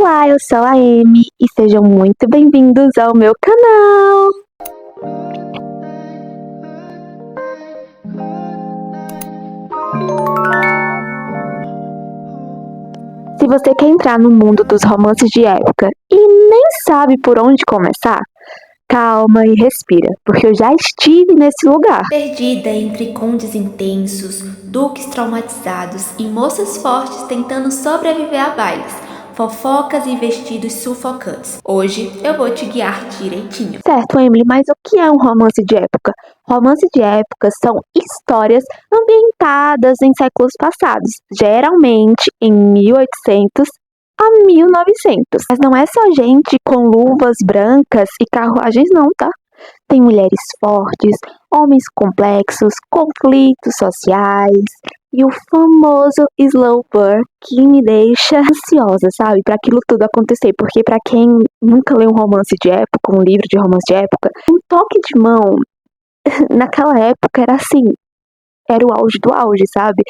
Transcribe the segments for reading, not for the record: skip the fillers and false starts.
Olá, eu sou a Amy e sejam muito bem-vindos ao meu canal! Se você quer entrar no mundo dos romances de época e nem sabe por onde começar, calma e respira, porque eu já estive nesse lugar. Perdida entre condes intensos, duques traumatizados e moças fortes tentando sobreviver a bailes, fofocas e vestidos sufocantes. Hoje eu vou te guiar direitinho. Certo, Emily, mas o que é um romance de época? Romances de época são histórias ambientadas em séculos passados, geralmente em 1800 a 1900. Mas não é só gente com luvas brancas e carruagens não, tá? Tem mulheres fortes, homens complexos, conflitos sociais e o famoso slow burn que me deixa ansiosa, sabe? Pra aquilo tudo acontecer. Porque pra quem nunca leu um romance de época, um livro de romance de época, um toque de mão naquela época era assim, era o auge do auge, sabe?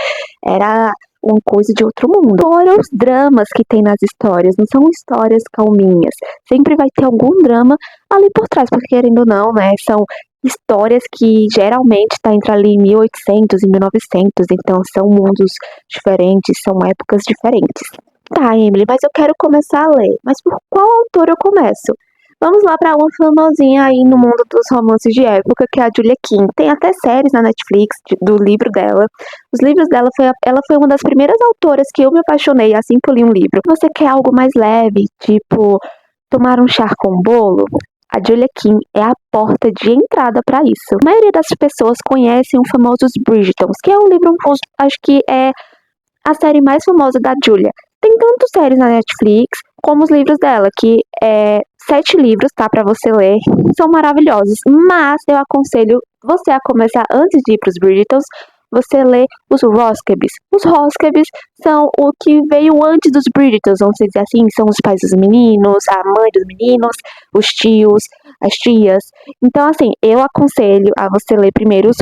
Era uma coisa de outro mundo. Fora os dramas que tem nas histórias, não são histórias calminhas. Sempre vai ter algum drama ali por trás, porque querendo ou não, né, são histórias que geralmente tá entre ali 1800 e 1900, então são mundos diferentes, são épocas diferentes. Tá, Emily, mas eu quero começar a ler. Mas por qual autor eu começo? Vamos lá para uma famosinha aí no mundo dos romances de época, que é a Julia Quinn. Tem até séries na Netflix do livro dela. Os livros dela, ela foi uma das primeiras autoras que eu me apaixonei assim que eu li um livro. Você quer algo mais leve, tipo tomar um chá com bolo? A Julia Quinn é a porta de entrada para isso. A maioria das pessoas conhecem o famoso Bridgertons, que é um livro, acho que é a série mais famosa da Julia. Tem tanto séries na Netflix como os livros dela, que é 7 livros, tá, pra você ler. São maravilhosos, mas eu aconselho você a começar antes de ir pros Bridgertons, você lê os Roscabs. Os Roscabs são o que veio antes dos Bridgertons, vamos dizer assim, são os pais dos meninos, a mãe dos meninos, os tios, as tias. Então, assim, eu aconselho a você ler primeiro os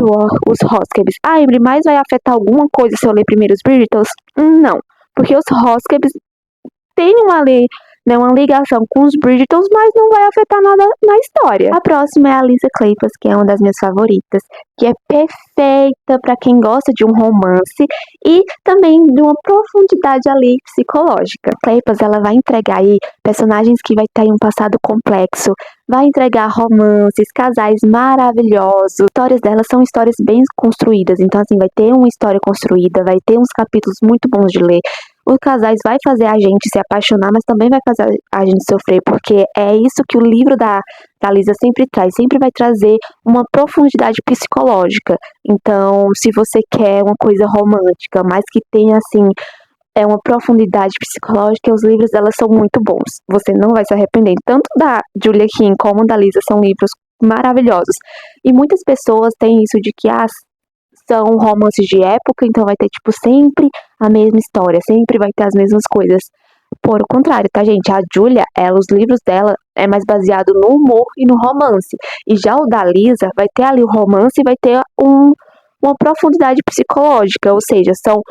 Roscabs. Ah, Emily, mas vai afetar alguma coisa se eu ler primeiro os Bridgertons? Não, porque os Roscabs têm uma ligação com os Bridgertons, mas não vai afetar nada na história. A próxima é a Lisa Kleypas, que é uma das minhas favoritas, que é perfeita para quem gosta de um romance e também de uma profundidade ali psicológica. Kleypas, ela vai entregar aí personagens que vai ter um passado complexo, vai entregar romances, casais maravilhosos. As histórias dela são histórias bem construídas, então assim, vai ter uma história construída, vai ter uns capítulos muito bons de ler. Os casais vai fazer a gente se apaixonar, mas também vai fazer a gente sofrer, porque é isso que o livro da Lisa sempre traz, sempre vai trazer uma profundidade psicológica. Então, se você quer uma coisa romântica, mas que tenha, assim, uma profundidade psicológica, os livros dela são muito bons. Você não vai se arrepender. Tanto da Julia Quinn como da Lisa são livros maravilhosos. E muitas pessoas têm isso de que, são romances de época, então vai ter, tipo, sempre a mesma história, sempre vai ter as mesmas coisas. Por o contrário, tá, gente? A Julia, os livros dela é mais baseado no humor e no romance. E já o da Lisa vai ter ali o romance e vai ter uma profundidade psicológica, ou seja, são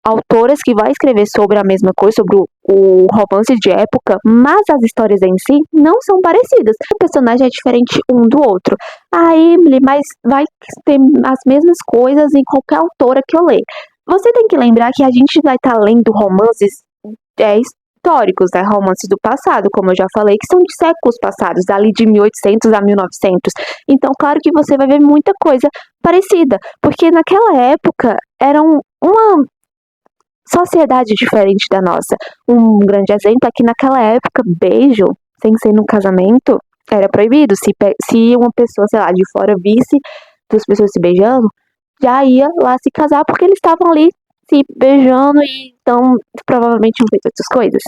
autoras que vai escrever sobre a mesma coisa, sobre o romance de época, mas as histórias em si não são parecidas. O personagem é diferente um do outro. A Emily, mas vai ter as mesmas coisas em qualquer autora que eu ler. Você tem que lembrar que a gente vai estar lendo romances históricos, né? Romances do passado, como eu já falei, que são de séculos passados, dali de 1800 a 1900. Então, claro que você vai ver muita coisa parecida, porque naquela época era uma sociedade diferente da nossa. Um grande exemplo é que naquela época, beijo, sem ser no casamento, era proibido. Se uma pessoa, sei lá, de fora visse duas pessoas se beijando, já ia lá se casar porque eles estavam ali se beijando e então provavelmente tinham feito outras coisas.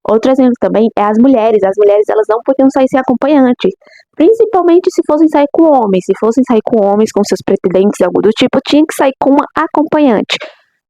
Outro exemplo também é as mulheres. As mulheres, elas não podiam sair sem acompanhante. Principalmente se fossem sair com homens. Se fossem sair com homens, com seus pretendentes, algo do tipo, tinha que sair com uma acompanhante.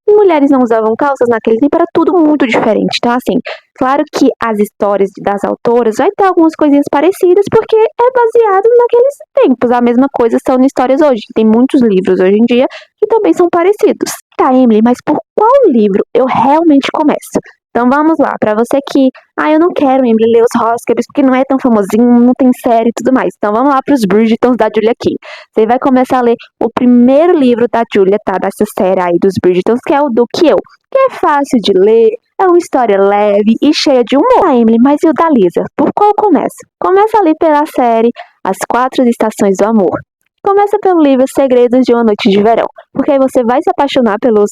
Mulheres não usavam calças naquele tempo, era tudo muito diferente. Então, assim, claro que as histórias das autoras vai ter algumas coisinhas parecidas, porque é baseado naqueles tempos. A mesma coisa são em histórias hoje. Tem muitos livros hoje em dia que também são parecidos. Tá, Emily, mas por qual livro eu realmente começo? Então vamos lá, pra você que, eu não quero, Emily, ler os Hoskins porque não é tão famosinho, não tem série e tudo mais. Então vamos lá pros Bridgertons da Julia King. Você vai começar a ler o primeiro livro da Julia, tá? Dessa série aí dos Bridgertons, que é o Do Que Eu. Que é fácil de ler, é uma história leve e cheia de humor. Ah, Emily, mas e o da Lisa? Por qual começa? Começa ali pela série As Quatro Estações do Amor. Começa pelo livro Segredos de uma Noite de Verão, porque aí você vai se apaixonar pelos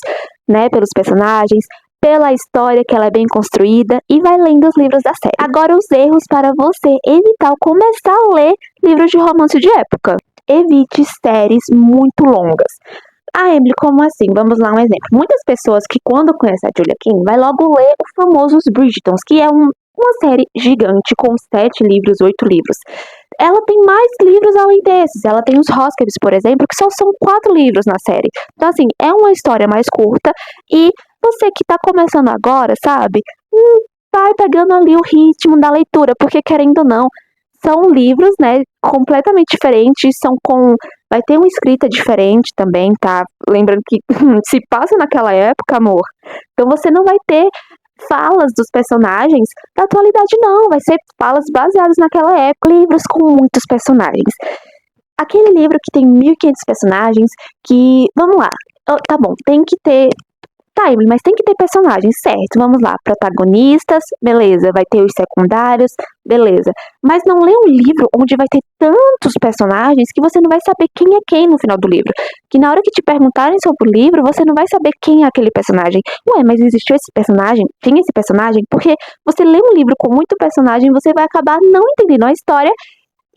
personagens, pela história que ela é bem construída e vai lendo os livros da série. Agora os erros para você evitar começar a ler livros de romance de época. Evite séries muito longas. Emily, como assim? Vamos lá, um exemplo. Muitas pessoas que quando conhecem a Julia King vai logo ler o famoso Os Bridgertons, que é uma série gigante com 7 livros, 8 livros. Ela tem mais livros além desses. Ela tem os Hoskins, por exemplo, que só são 4 livros na série. Então, assim, é uma história mais curta e você que tá começando agora, sabe? Vai pegando ali o ritmo da leitura, porque querendo ou não, são livros, né, completamente diferentes, vai ter uma escrita diferente também, tá? Lembrando que se passa naquela época, amor, então você não vai ter falas dos personagens da atualidade, não. Vai ser falas baseadas naquela época, livros com muitos personagens. Aquele livro que tem 1.500 personagens, que, vamos lá, tá bom, tem que ter time, mas tem que ter personagens, certo? Vamos lá, protagonistas, beleza, vai ter os secundários, beleza. Mas não lê um livro onde vai ter tantos personagens que você não vai saber quem é quem no final do livro. Que na hora que te perguntarem sobre o livro, você não vai saber quem é aquele personagem. Ué, mas existiu esse personagem? Tinha esse personagem? Porque você lê um livro com muito personagem, você vai acabar não entendendo a história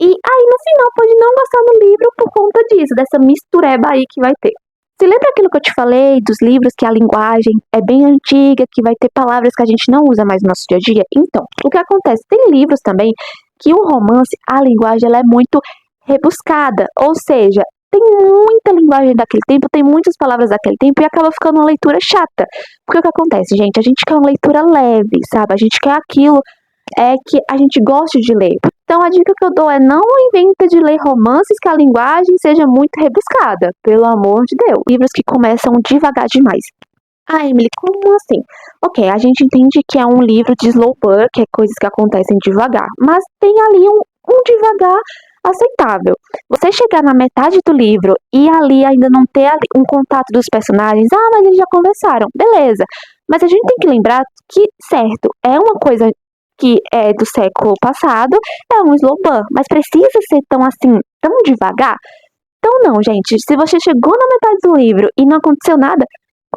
e aí no final pode não gostar do livro por conta disso, dessa mistureba aí que vai ter. Você lembra aquilo que eu te falei dos livros que a linguagem é bem antiga, que vai ter palavras que a gente não usa mais no nosso dia a dia? Então, o que acontece? Tem livros também que o romance, a linguagem ela é muito rebuscada, ou seja, tem muita linguagem daquele tempo, tem muitas palavras daquele tempo e acaba ficando uma leitura chata. Porque o que acontece, gente? A gente quer uma leitura leve, sabe? A gente quer aquilo que a gente goste de ler. Então a dica que eu dou é não inventa de ler romances que a linguagem seja muito rebuscada, pelo amor de Deus. Livros que começam devagar demais. Emily, como assim? Ok, a gente entende que é um livro de slow burn, que é coisas que acontecem devagar, mas tem ali um devagar aceitável. Você chegar na metade do livro e ali ainda não ter um contato dos personagens, mas eles já conversaram, beleza. Mas a gente tem que lembrar que, certo, é uma coisa que é do século passado, é um slow burn, mas precisa ser tão assim, tão devagar? Então não, gente, se você chegou na metade do livro e não aconteceu nada,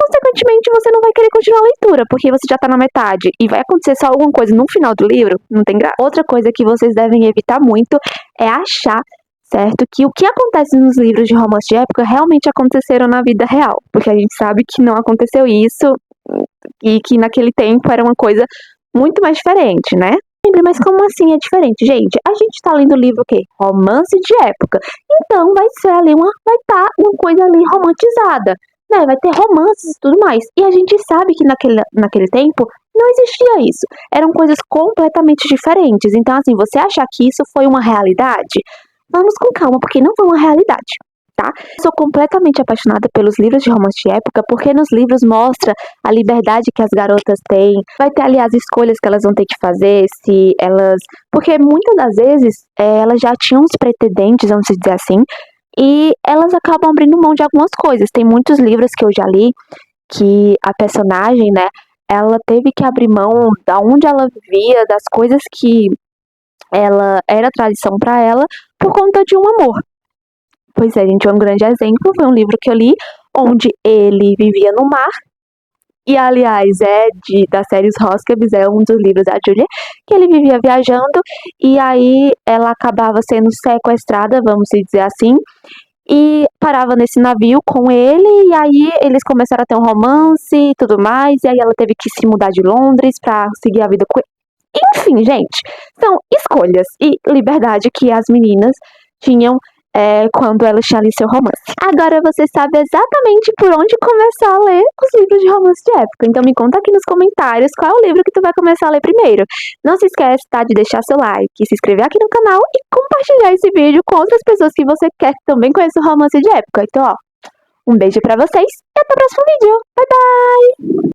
consequentemente você não vai querer continuar a leitura, porque você já tá na metade e vai acontecer só alguma coisa no final do livro, não tem graça. Outra coisa que vocês devem evitar muito é achar, certo, que o que acontece nos livros de romance de época realmente aconteceram na vida real, porque a gente sabe que não aconteceu isso e que naquele tempo era uma coisa muito mais diferente, né? Mas como assim é diferente, gente? A gente tá lendo o livro o quê? Romance de época. Então vai ser ali vai estar uma coisa ali romantizada, né? Vai ter romances e tudo mais. E a gente sabe que naquele tempo não existia isso. Eram coisas completamente diferentes. Então, assim, você achar que isso foi uma realidade, vamos com calma, porque não foi uma realidade. Tá? Sou completamente apaixonada pelos livros de romance de época, porque nos livros mostra a liberdade que as garotas têm. Vai ter ali as escolhas que elas vão ter que fazer, porque muitas das vezes elas já tinham uns pretendentes, vamos dizer assim, e elas acabam abrindo mão de algumas coisas. Tem muitos livros que eu já li que a personagem, né, ela teve que abrir mão da onde ela vivia, das coisas que ela era tradição para ela, por conta de um amor. Pois é, gente, um grande exemplo foi um livro que eu li, onde ele vivia no mar, e aliás, da série Os Hoskins, é um dos livros da Julia, que ele vivia viajando, e aí ela acabava sendo sequestrada, vamos dizer assim, e parava nesse navio com ele, e aí eles começaram a ter um romance e tudo mais, e aí ela teve que se mudar de Londres pra seguir a vida com ele. Enfim, gente, são escolhas e liberdade que as meninas tinham quando elas tinham ali seu romance. Agora você sabe exatamente por onde começar a ler os livros de romance de época. Então me conta aqui nos comentários qual é o livro que tu vai começar a ler primeiro. Não se esquece, tá, de deixar seu like, se inscrever aqui no canal e compartilhar esse vídeo com outras pessoas que você quer que também conheçam o romance de época. Então, um beijo pra vocês e até o próximo vídeo. Bye, bye!